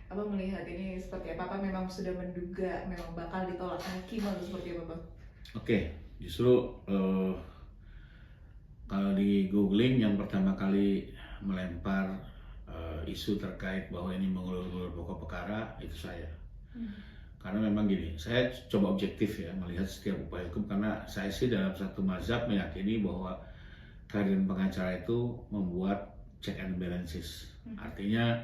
Abang melihat ini seperti apa? Apa memang sudah menduga memang bakal ditolak hakim atau seperti apa, Bang? Oke, justru kalau di googling yang pertama kali melempar isu terkait bahwa ini mengulur-ulur pokok perkara itu saya. Karena memang gini, saya coba objektif ya melihat setiap upaya hukum, karena saya sih dalam satu mazhab meyakini bahwa kehadiran pengacara itu membuat check and balances. Artinya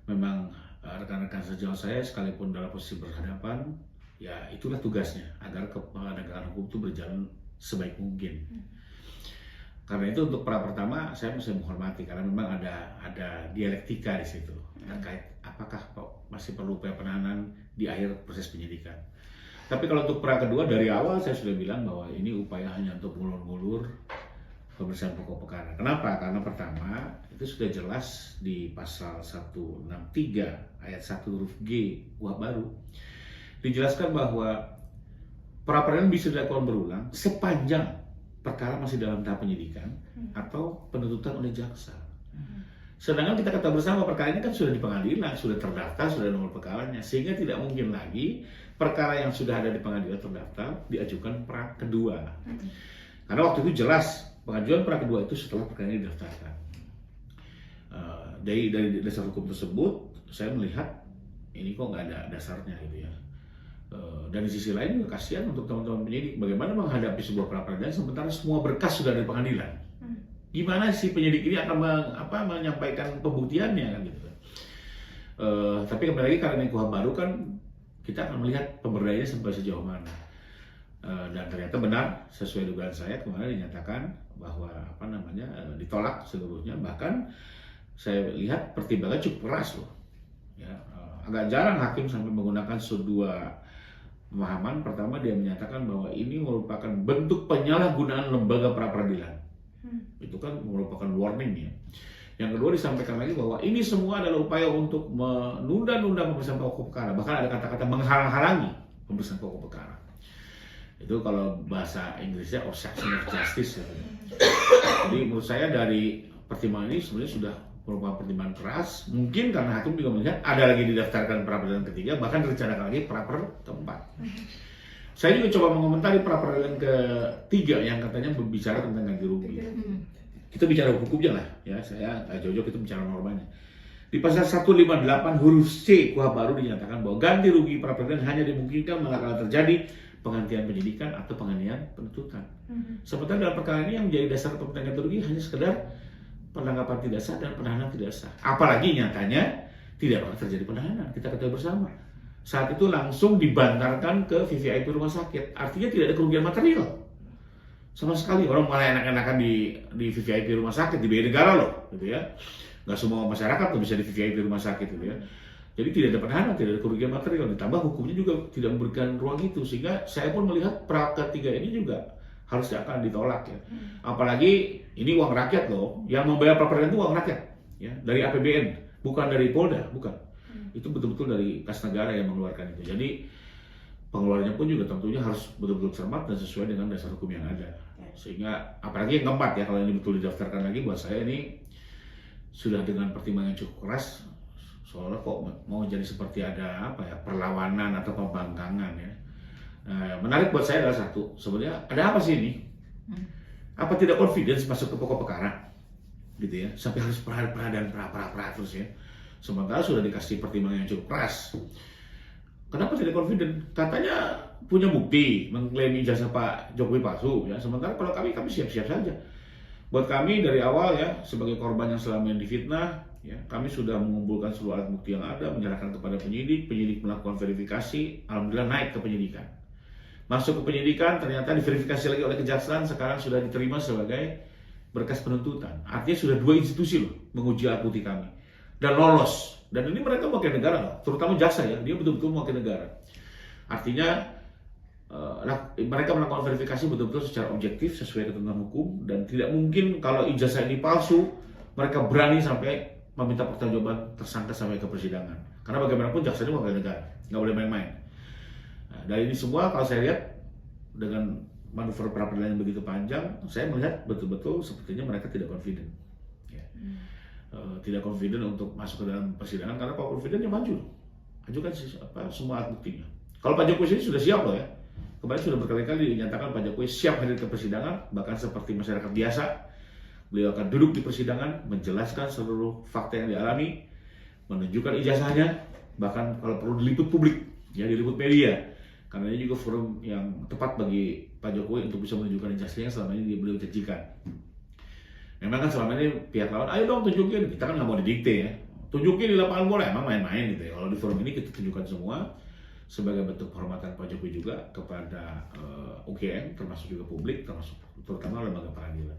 memang rekan-rekan sejauh saya sekalipun dalam posisi berhadapan, ya itulah tugasnya agar penegakan hukum itu berjalan sebaik mungkin. Karena itu untuk pra pertama saya masih menghormati karena memang ada dialektika di situ terkait apakah masih perlu upaya penahanan di akhir proses penyidikan. Tapi kalau untuk pra kedua dari awal saya sudah bilang bahwa ini upaya hanya untuk ngulur-ngulur pemeriksaan pokok perkara. Kenapa? Karena pertama itu sudah jelas di pasal 163 ayat 1 huruf G KUHP baru dijelaskan bahwa pra peradilan bisa dilakukan berulang sepanjang perkara masih dalam tahap penyidikan atau penuntutan oleh jaksa. Sedangkan kita ketahui bersama perkara ini kan sudah di pengadilan, sudah terdaftar, sudah ada nomor perkaranya, sehingga tidak mungkin lagi perkara yang sudah ada di pengadilan terdaftar diajukan pra kedua. Karena waktu itu jelas pengajuan pra kedua itu setelah perkara ini didaftarkan. Dari dasar hukum tersebut saya melihat ini kok nggak ada dasarnya gitu ya. Dan di sisi lain juga kasihan untuk teman-teman penyidik, bagaimana menghadapi sebuah pra peradilan sementara semua berkas sudah ada di pengadilan. Gimana sih penyidik ini akan menyampaikan pembuktiannya kan gitu. Tapi kembali lagi karena ini KUHP baru kan kita akan melihat pemberdayaannya sampai sejauh mana. Dan ternyata benar sesuai dugaan saya kemarin dinyatakan bahwa ditolak seluruhnya, bahkan saya lihat pertimbangan cukup keras loh. Ya, agak jarang hakim sampai menggunakan dua pemahaman. Pertama dia menyatakan bahwa ini merupakan bentuk penyalahgunaan lembaga pra peradilan. Itu kan merupakan warning ya. Yang kedua disampaikan lagi bahwa ini semua adalah upaya untuk menunda-nunda pemeriksaan pokok perkara. Bahkan ada kata-kata menghalang-halangi pemeriksaan pokok perkara. Itu kalau bahasa Inggrisnya obstruction of justice ya. Jadi menurut saya dari pertimbangan ini sebenarnya sudah merupakan pertimbangan keras. Mungkin karena hakim juga melihat ada lagi didaftarkan pra peradilan ketiga, bahkan direncanakan lagi pra peradilan keempat. Saya juga coba mengomentari pra peradilan ketiga yang katanya berbicara tentang ganti rugi. Kita bicara hukumnya lah, ya saya jauh-jauh kita bicara normanya. Di pasal 158 huruf C KUHP baru dinyatakan bahwa ganti rugi pra peradilan hanya dimungkinkan manakala terjadi penggantian penyidikan atau penggantian penuntutan. Sementara dalam perkara ini yang menjadi dasar pembentukan ganti rugi hanya sekedar penangkapan tidak sah dan penahanan tidak sah. Apalagi nyatanya tidak pernah terjadi penahanan. Kita ketahui bersama. Saat itu langsung dibantarkan ke VVIP rumah sakit. Artinya tidak ada kerugian material. Sama sekali. Orang malah enak-enakan di VVIP rumah sakit, di biaya negara loh. Gitu ya. Nggak semua masyarakat tuh bisa di VVIP rumah sakit gitu ya. Jadi tidak ada penahanan, tidak ada kerugian material. Ditambah hukumnya juga tidak memberikan ruang itu. Sehingga saya pun melihat pra ketiga ini juga harusnya akan ditolak ya. Apalagi ini uang rakyat loh, yang membayar pra peradilan itu uang rakyat ya, dari APBN, bukan dari Polda, bukan. Itu betul-betul dari kas negara yang mengeluarkan itu. Jadi pengeluarannya pun juga tentunya harus betul-betul cermat dan sesuai dengan dasar hukum yang ada. Sehingga apalagi yang keempat ya, kalau ini betul didaftarkan lagi, buat saya ini sudah dengan pertimbangan cukup keras. Soalnya kok mau jadi seperti ada perlawanan atau pembangkangan ya. Menarik buat saya adalah satu, sebenarnya ada apa sih ini? Apa tidak confidence masuk ke pokok perkara, gitu ya? Sampai harus pra dan pra terus ya. Sementara sudah dikasih pertimbangan yang cukup keras. Kenapa tidak confident? Katanya punya bukti mengklaim ijazah Pak Jokowi palsu ya. Sementara kalau kami siap-siap saja. Buat kami dari awal ya, sebagai korban yang selama ini difitnah, ya, kami sudah mengumpulkan seluruh alat bukti yang ada, menyerahkan kepada penyidik melakukan verifikasi, alhamdulillah naik ke penyidikan. Masuk ke penyidikan, ternyata diverifikasi lagi oleh kejaksaan, sekarang sudah diterima sebagai berkas penuntutan. Artinya sudah 2 institusi loh menguji alat bukti kami. Dan lolos. Dan ini mereka mewakili negara loh, terutama jaksa ya, dia betul-betul mewakili negara. Artinya mereka melakukan verifikasi betul-betul secara objektif sesuai ketentuan hukum, dan tidak mungkin kalau ijazah ini palsu mereka berani sampai meminta pertanggungjawaban tersangka sampai ke persidangan. Karena bagaimanapun jaksa ini mewakili negara, nggak boleh main-main. Nah, dari ini semua kalau saya lihat dengan manuver pra peradilan yang begitu panjang, saya melihat betul-betul sepertinya mereka tidak confident. Ya. tidak confident untuk masuk ke dalam persidangan, karena kalau confident ya maju kan semua alat buktinya. Kalau Pak Jokowi sendiri sudah siap loh ya. Kemarin sudah berkali-kali dinyatakan Pak Jokowi siap hadir ke persidangan, bahkan seperti masyarakat biasa. Beliau akan duduk di persidangan, menjelaskan seluruh fakta yang dialami, menunjukkan ijazahnya, bahkan kalau perlu diliput publik, ya diliput media. Karena ini juga forum yang tepat bagi Pak Jokowi untuk bisa menunjukkan ijazahnya selama ini beliau janjikan. Memang kan selama ini pihak lawan, ayo dong tunjukin, kita kan nggak mau didikte ya. Tunjukin di lapangan bola, emang main-main gitu ya. Kalau di forum ini kita tunjukkan semua, sebagai bentuk penghormatan Pak Jokowi juga kepada UGM, termasuk juga publik, termasuk terutama lembaga peradilan.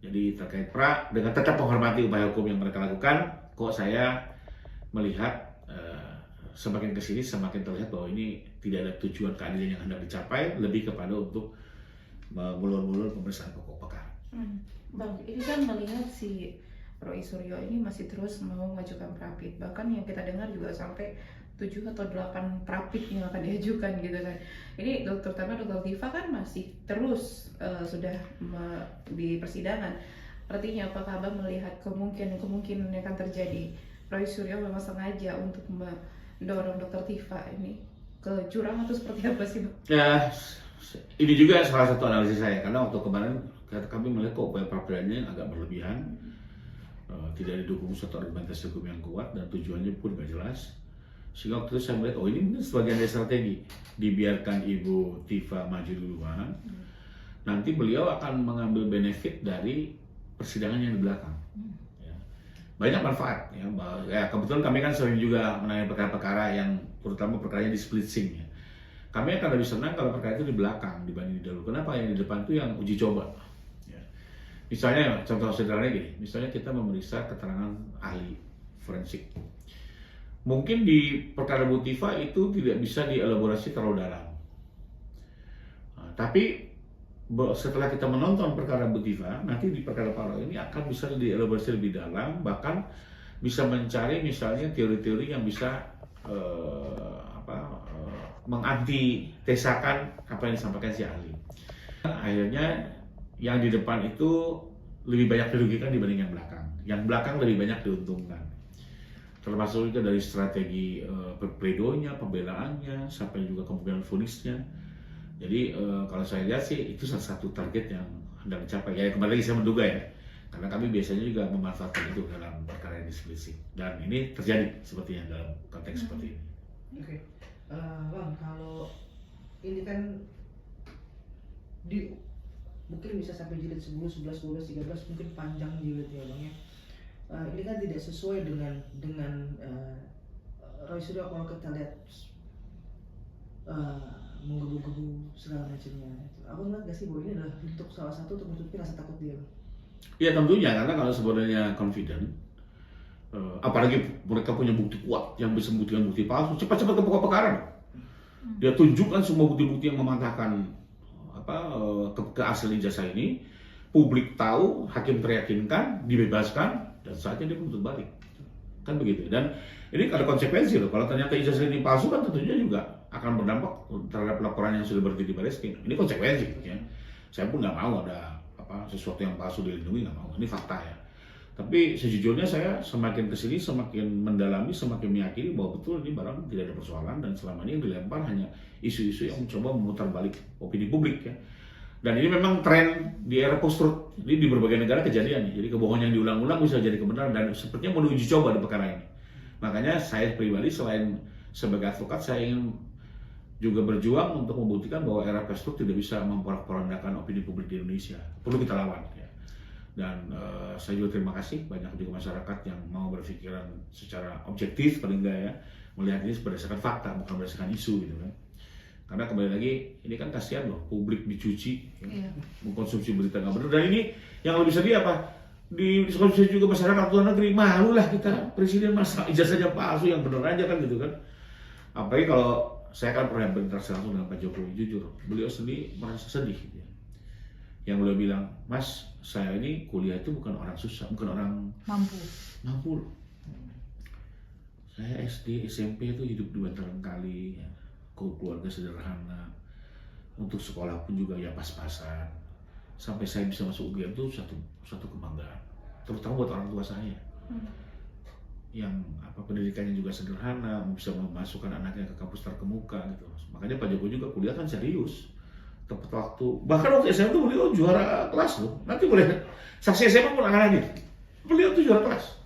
Jadi terkait pra, dengan tetap menghormati upaya hukum yang mereka lakukan, kok saya melihat semakin kesini semakin terlihat bahwa ini tidak ada tujuan keadilan yang hendak dicapai, lebih kepada untuk mengulur-ulur pemeriksaan pokok perkara. Bang, ini kan melihat si Roy Suryo ini masih terus mau mengajukan prapit, bahkan yang kita dengar juga sampai 7 atau 8 prapit yang akan diajukan gitu kan. Ini terutama Dr. Tifa kan masih terus sudah di persidangan. Artinya apakah Abang melihat kemungkinan yang akan terjadi Roy Suryo memang sengaja untuk mendorong Dr. Tifa ini ke jurang atau seperti apa sih Bang? Ya, ini juga salah satu analisis saya, karena waktu kemarin kami melihat kok upaya pra-peradilannya agak berlebihan, tidak didukung satu argumentasi hukum yang kuat dan tujuannya pun tidak jelas. Sehingga waktu itu saya melihat, oh ini mungkin sebagian dari strategi, dibiarkan Ibu Tifa maju duluan, nanti beliau akan mengambil benefit dari persidangan yang di belakang. Ya. Banyak manfaat, ya kebetulan kami kan sering juga menangani perkara-perkara yang terutama perkara yang di split sync. Ya. Kami akan lebih senang kalau perkara itu di belakang dibanding di dahulu. Kenapa? Yang di depan itu yang uji coba. Ya. Misalnya, contoh sederhananya gini, misalnya kita memeriksa keterangan ahli forensik. Mungkin di perkara Bu Tifa itu tidak bisa dielaborasi terlalu dalam. Nah, tapi setelah kita menonton perkara Bu Tifa, nanti di perkara Pak Roy ini akan bisa dielaborasi lebih dalam, bahkan bisa mencari misalnya teori-teori yang bisa mengantitesakan apa yang disampaikan si ahli. Akhirnya yang di depan itu lebih banyak dirugikan dibanding yang belakang. Yang belakang lebih banyak diuntungkan. Termasuk juga dari strategi pledoinya, pembelaannya, sampai juga kemungkinan vonisnya. Jadi kalau saya lihat sih itu salah satu target yang hendak dicapai. Ya kembali lagi saya menduga ya, karena kami biasanya juga memanfaatkan itu dalam perkara yang diskusi. Dan ini terjadi sepertinya dalam konteks seperti ini. Oke, Bang, kalau ini kan mungkin bisa sampai jilid 10, 11, 12, 13, mungkin panjang jilidnya Bang ya. Ini kan tidak sesuai dengan Roy Suryo kalau kita lihat menggebu-gebu segala macamnya. Aku ngeliat gak sih bahwa ini adalah bentuk salah satu untuk menutupi rasa takut dia? Ya tentunya, karena kalau sebenarnya confident, apalagi mereka punya bukti kuat yang bisa membuktikan bukti palsu, cepat-cepat ke pokok perkara. Dia tunjukkan semua bukti-bukti yang mematahkan keaslian ijazah ini, publik tahu, hakim teryakinkan, dibebaskan, dan saatnya dia menuntut balik. Kan begitu. Dan ini ada konsekuensi loh. Kalau ternyata ijazah ini palsu kan tentunya juga akan berdampak terhadap laporan yang sudah berdiri di Barreskrim. Ini konsekuensi ya. Saya pun nggak mau ada sesuatu yang palsu dilindungi, nggak mau. Ini fakta ya. Tapi sejujurnya saya semakin kesini semakin mendalami, semakin meyakini bahwa betul ini barang tidak ada persoalan, dan selama ini yang dilempar hanya isu-isu yang mencoba memutar balik opini publik ya. Dan ini memang tren di era post-truth, jadi di berbagai negara kejadian. Jadi kebohongan yang diulang-ulang bisa jadi kebenaran, dan sepertinya mau diuji coba di perkara ini. Makanya saya pribadi selain sebagai advokat, saya ingin juga berjuang untuk membuktikan bahwa era post-truth tidak bisa memporak-porandakan opini publik di Indonesia. Perlu kita lawan. Ya. Dan saya juga terima kasih banyak juga masyarakat yang mau berpikiran secara objektif paling enggak ya, melihat ini berdasarkan fakta bukan berdasarkan isu gitu kan. Karena kembali lagi ini kan kasihan loh, publik dicuci ya, mengkonsumsi berita nggak benar. Dan ini yang lebih sedih apa, dikonsumsi juga masyarakat luar negeri. Malu lah kita, presiden masa ijazahnya palsu, yang benar aja kan gitu kan. Apalagi kalau saya kan pernah berinteraksi langsung dengan Pak Jokowi, jujur beliau sendiri merasa sedih gitu ya. Yang beliau bilang, Mas, saya ini kuliah itu bukan orang susah, bukan orang mampu loh. Saya SD, SMP itu hidup di bantaran kali ya. Keluarga sederhana, untuk sekolah pun juga ya pas-pasan. Sampai saya bisa masuk UGM itu satu kebanggaan, terutama buat orang tua saya. yang pendidikannya juga sederhana, bisa memasukkan anaknya ke kampus terkemuka gitu. Makanya Pak Jokowi juga kuliah kan serius, tepat waktu. Bahkan waktu SMA tuh beliau juara kelas loh. Nanti boleh saksi SMA pun akan hadir. Beliau tuh juara kelas.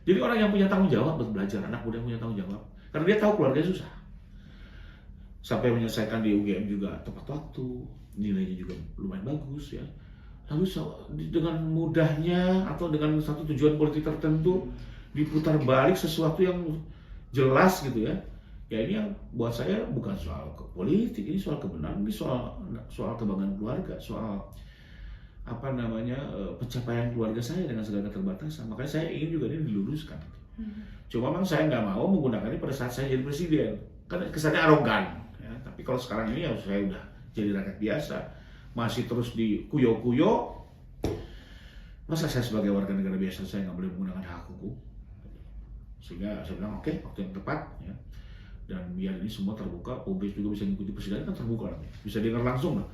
Jadi orang yang punya tanggung jawab buat belajar, anak muda yang punya tanggung jawab. Karena dia tahu keluarganya susah. Sampai menyelesaikan di UGM juga tepat waktu, nilainya juga lumayan bagus ya. Lalu dengan mudahnya atau dengan satu tujuan politik tertentu diputar balik sesuatu yang jelas gitu ya. Ya ini yang buat saya bukan soal politik, ini soal kebenaran, ini soal kebanggaan keluarga, soal pencapaian keluarga saya dengan segala keterbatasan. Makanya saya ingin juga ini diluruskan. Cuma memang saya nggak mau menggunakan ini pada saat saya jadi presiden, karena kesannya arogan. Ya. Tapi kalau sekarang ini ya saya udah jadi rakyat biasa, masih terus dikuyo-kuyo. Masa saya sebagai warga negara biasa saya nggak boleh menggunakan hak hukum? Sehingga saya bilang oke, waktu yang tepat ya. Dan biar ini semua terbuka, publik juga bisa mengikuti persidangan kan terbuka nanti. Bisa dengar langsung lah.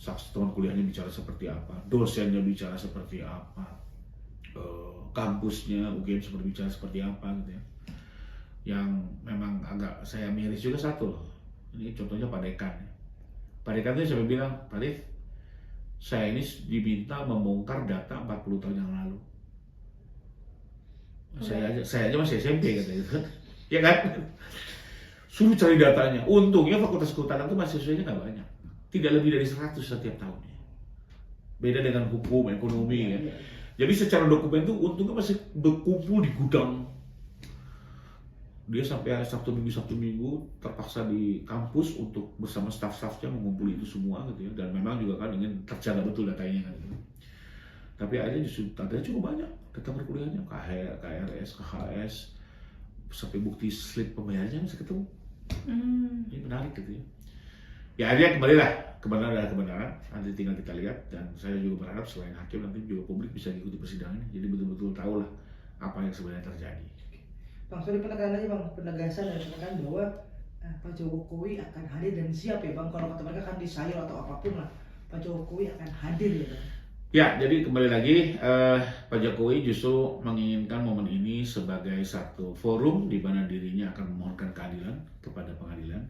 Saksi teman kuliahnya bicara seperti apa, dosennya bicara seperti apa, kampusnya UGM berbicara seperti apa gitu ya. Yang memang agak saya miris juga satu loh. Ini contohnya Pak Dekan. Pak Dekan itu sampai bilang, Pak Dev, saya ini diminta membongkar data 40 tahun yang lalu. Saya aja masih SMP katanya. Ya kan? Suruh cari datanya. Untungnya Fakultas Kehutanan itu mahasiswanya nggak banyak. Tidak lebih dari 100 setiap tahunnya. Beda dengan hukum, ekonomi ya. Jadi secara dokumen itu untungnya masih berkumpul di gudang. Dia sampai Sabtu Minggu terpaksa di kampus untuk bersama staf-stafnya mengumpuli itu semua gitu ya. Dan memang juga kan ingin terjaga betul datanya kan gitu. Tapi akhirnya justru datanya cukup banyak. Data perkuliahannya, KRS, KHS, sampai bukti slip pembayarannya masih ketemu. Ini menarik gitu ya. Ya akhirnya kembalilah, kebenaran adalah kebenaran, nanti tinggal kita lihat. Dan saya juga berharap selain hakim nanti juga publik bisa ikuti persidangan ini. Jadi betul-betul tahu lah apa yang sebenarnya terjadi. Bang, sorry penegasan aja Bang, penegasan dan penegasan bahwa Pak Jokowi akan hadir dan siap ya Bang. Kalau kata mereka kan disayur atau apapun lah, Pak Jokowi akan hadir ya Bang. Ya, jadi kembali lagi Pak Jokowi justru menginginkan momen ini sebagai satu forum di mana dirinya akan memohonkan keadilan kepada pengadilan.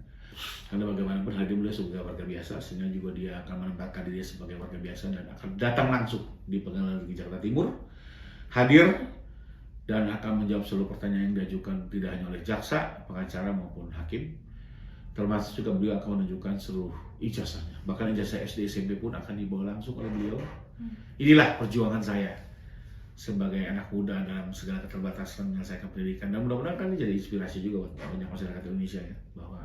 Karena bagaimanapun hadir beliau sebagai warga biasa, sehingga juga dia akan menempatkan dirinya sebagai warga biasa dan akan datang langsung di Pengadilan Negeri Jakarta Timur, hadir dan akan menjawab seluruh pertanyaan yang diajukan tidak hanya oleh jaksa, pengacara maupun hakim. Termasuk juga beliau akan menunjukkan seluruh ijazahnya, bahkan ijazah SD SMP pun akan dibawa langsung oleh beliau. Inilah perjuangan saya sebagai anak muda dalam segala keterbatasan menyelesaikan pendidikan, dan mudah-mudahan kan ini jadi inspirasi juga buat banyak masyarakat Indonesia ya, bahwa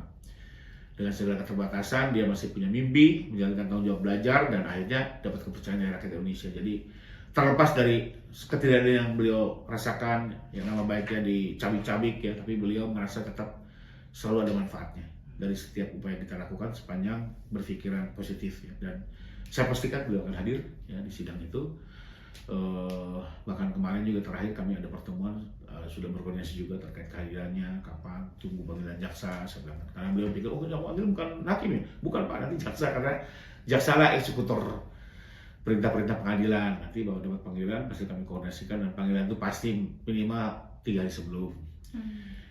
dengan segala keterbatasan dia masih punya mimpi, menjalankan tanggung jawab belajar, dan akhirnya dapat kepercayaan dari rakyat Indonesia. Jadi terlepas dari ketidakadilan yang beliau rasakan, yang nama baiknya dicabik-cabik ya, tapi beliau merasa tetap selalu ada manfaatnya dari setiap upaya kita lakukan sepanjang berpikiran positif ya. Dan saya pastikan beliau akan hadir ya di sidang itu. Bahkan kemarin juga terakhir kami ada pertemuan, sudah berkoordinasi juga terkait kehadirannya, kapan tunggu panggilan jaksa. Saya bilang, karena beliau pikir yang panggil bukan hakim ya, bukan Pak, nanti jaksa, karena jaksa lah eksekutor perintah-perintah pengadilan. Nanti baru dapat panggilan pasti kami koordinasikan, dan panggilan itu pasti minimal 3 hari sebelum.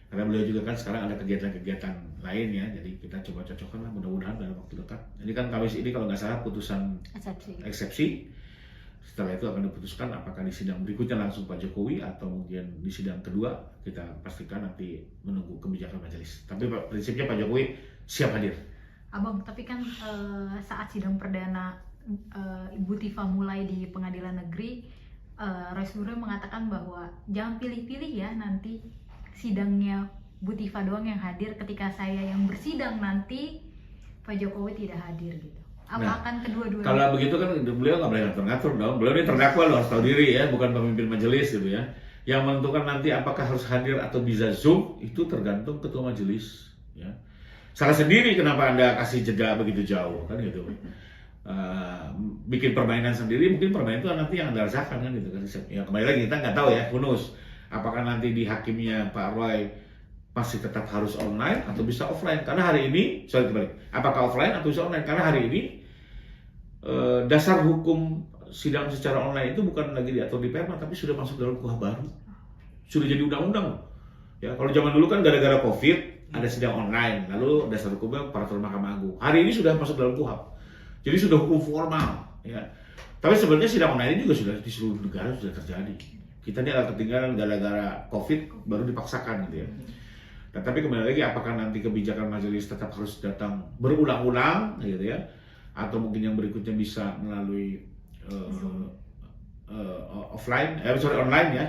Karena beliau juga kan sekarang ada kegiatan-kegiatan lain ya, jadi kita coba cocokkan lah, mudah-mudahan dalam waktu dekat. Jadi kan Kamis ini kalau nggak salah putusan eksepsi. Setelah itu akan diputuskan apakah di sidang berikutnya langsung Pak Jokowi atau mungkin di sidang kedua, kita pastikan nanti menunggu kebijakan majelis. Tapi prinsipnya Pak Jokowi siap hadir. Abang, tapi kan saat sidang perdana Ibu Tifa mulai di pengadilan negeri, Roy Suryo mengatakan bahwa jangan pilih-pilih ya, nanti sidangnya Bu Tifa doang yang hadir, ketika saya yang bersidang nanti Pak Jokowi tidak hadir gitu. Apa akan kedua-duanya? Kalau begitu kan beliau nggak boleh ngatur-ngatur dong. Beliau ini terdakwa loh, harus tahu diri ya, bukan pemimpin majelis gitu ya. Yang menentukan nanti apakah harus hadir atau bisa Zoom itu tergantung ketua majelis ya. Salah sendiri kenapa Anda kasih jeda begitu jauh kan gitu. Bikin permainan sendiri, mungkin permainan itu nanti yang Anda rasakan kan gitu kan. Ya kembali lagi kita nggak tahu ya, who knows. Apakah nanti di hakimnya Pak Roy masih tetap harus online atau bisa offline? Karena hari ini, apakah offline atau bisa online? Karena hari ini dasar hukum sidang secara online itu bukan lagi diatur di Perma, tapi sudah masuk dalam KUH baru. sudah jadi undang-undang. Ya, kalau zaman dulu kan gara-gara COVID ada sidang online, lalu dasar hukumnya peraturan Mahkamah Agung. Hari ini sudah masuk dalam KUHP. Jadi sudah hukum formal, ya. Tapi sebenarnya sidang online ini juga sudah di seluruh negara sudah terjadi. Kita ini agak ketinggalan gara-gara COVID baru dipaksakan gitu ya. Nah, tapi kembali lagi apakah nanti kebijakan majelis tetap harus datang berulang-ulang gitu ya, atau mungkin yang berikutnya bisa melalui online ya,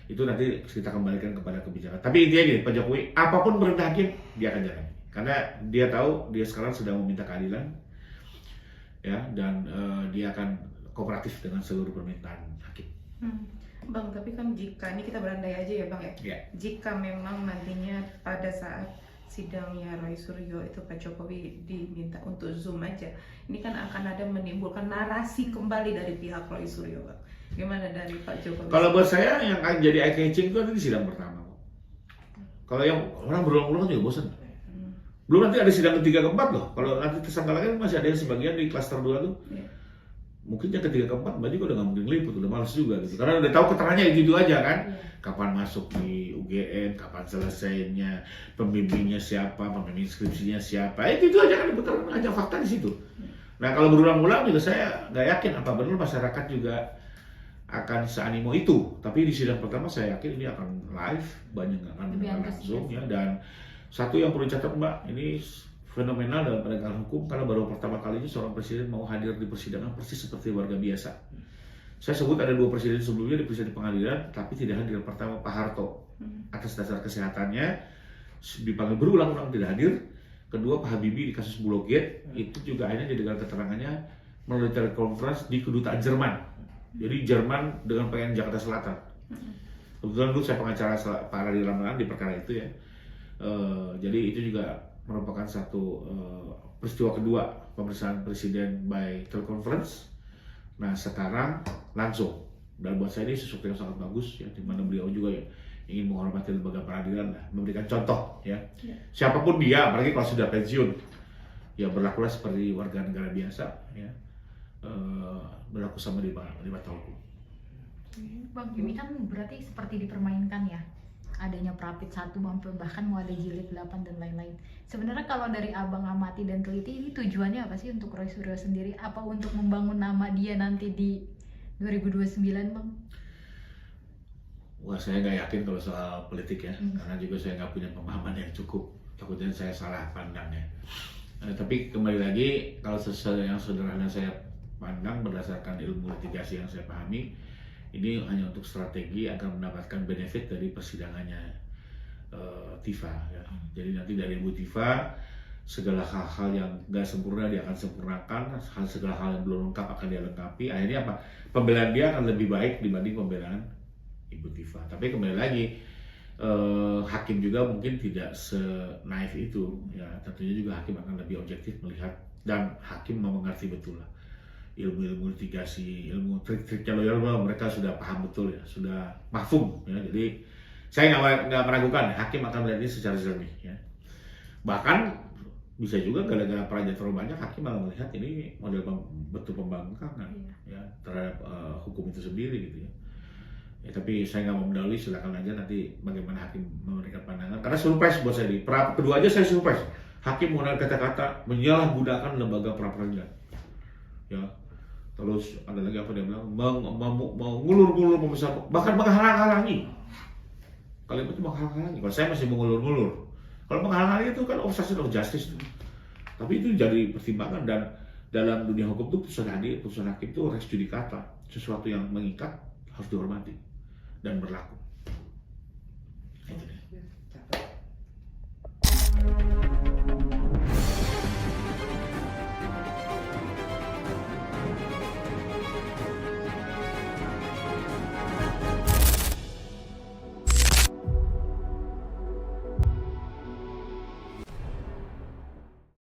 itu nanti kita kembalikan kepada kebijakan. Tapi intinya gini, Pak Jokowi apapun perintah hakim dia akan jalan, karena dia tahu dia sekarang sedang meminta keadilan ya, dan dia akan kooperatif dengan seluruh permintaan hakim. Bang, tapi kan jika ini kita berandai aja ya Bang ya, jika memang nantinya pada saat sidangnya Roy Suryo itu Pak Jokowi diminta untuk Zoom aja, ini kan akan ada menimbulkan narasi kembali dari pihak Roy Suryo Bang. Gimana dari Pak Jokowi? Kalau buat saya yang akan jadi eye catching itu nanti di sidang pertama. Kalau yang orang berulang-ulang juga bosan. Belum nanti ada sidang ketiga keempat loh. Kalau nanti tersangka lagi masih ada yang sebagian di klaster 2 tuh. Mungkin yang ketiga keempat Mbak juga udah nggak mungkin liput, udah males juga gitu. Karena udah tahu keterangannya gitu aja kan. Kapan masuk di UGM, kapan selesainya, pembimbingnya siapa, pembimbing skripsinya siapa. Itu aja kan diputar aja fakta di situ. Nah kalau berulang-ulang juga saya nggak yakin apa benar masyarakat juga akan seanimo itu. Tapi di sidang pertama saya yakin ini akan live, banyak akan mendengar langsung ya. Dan satu yang perlu dicatat Mbak, ini fenomenal dalam penegakan hukum karena baru pertama kalinya seorang presiden mau hadir di persidangan persis seperti warga biasa. Saya sebut ada 2 presiden sebelumnya di persidangan pengadilan, tapi tidak hadir. Pertama Pak Harto, atas dasar kesehatannya dipanggil berulang-ulang tidak hadir. Kedua Pak Habibie di kasus Bulog Gate, itu juga akhirnya didengar keterangannya melalui telekonferensi di kedutaan Jerman. Jadi Jerman dengan pengen Jakarta Selatan. Kebetulan dulu saya pengacara Pak Radhi Ramadan di perkara itu ya. Jadi itu juga merupakan satu peristiwa kedua pemeriksaan presiden by teleconference. Nah sekarang langsung. Dan buat saya ini sesuatu yang sangat bagus ya, di mana beliau juga ya ingin menghormati lembaga peradilan, memberikan contoh ya. Siapapun dia, apalagi kalau sudah pensiun, ya berlakulah seperti warga negara biasa ya. Berlaku sama di mata hukum. Bang, ini kan berarti seperti dipermainkan ya, adanya Prapit 1 bahkan mau ada Jilid 8 dan lain-lain. Sebenarnya kalau dari Abang amati dan teliti, ini tujuannya apa sih untuk Roy Suryo sendiri? Apa untuk membangun nama dia nanti di 2029 Bang? Wah saya nggak yakin kalau soal politik ya, karena juga saya nggak punya pemahaman yang cukup. Takutnya saya salah pandangnya. Tapi kembali lagi, kalau sesuatu yang sederhana saya pandang berdasarkan ilmu litigasi yang saya pahami, ini hanya untuk strategi agar mendapatkan benefit dari persidangannya Tifa ya. Jadi nanti dari Ibu Tifa segala hal-hal yang nggak sempurna dia akan sempurnakan, segala hal yang belum lengkap akan dia lengkapi. Akhirnya apa? Pembelaan dia akan lebih baik dibanding pembelaan Ibu Tifa. Tapi kembali lagi, hakim juga mungkin tidak senaif itu ya. Tentunya juga hakim akan lebih objektif melihat, dan hakim mau mengerti betul lah ilmu litigasi, ilmu trik-triknya lawyer, mereka sudah paham betul ya, sudah mafhum ya. Jadi saya nggak meragukan hakim akan melihat ini secara jernih ya. Bahkan bisa juga gara-gara perannya terlalu banyak, hakim malah melihat ini model bentuk pembangkangan ya terhadap hukum itu sendiri gitu ya. Ya tapi saya nggak mau mendahului, silakan aja nanti bagaimana hakim memberikan pandangan. Karena surprise buat saya di kedua aja saya surprise. Hakim menggunakan kata-kata menyalahgunakan lembaga pra-peradilan. Ya. Terus ada lagi apa dia bilang, mengulur-ngulur membesar, bahkan menghalang-halangi. Kalimat itu menghalang-halangi. Kalau saya masih mengulur-ngulur. Kalau menghalang-halangi itu kan obstruction of justice. Tapi itu jadi pertimbangan, dan dalam dunia hukum itu putusan hakim itu res judicata, sesuatu yang mengikat harus dihormati dan berlaku. Itu dia.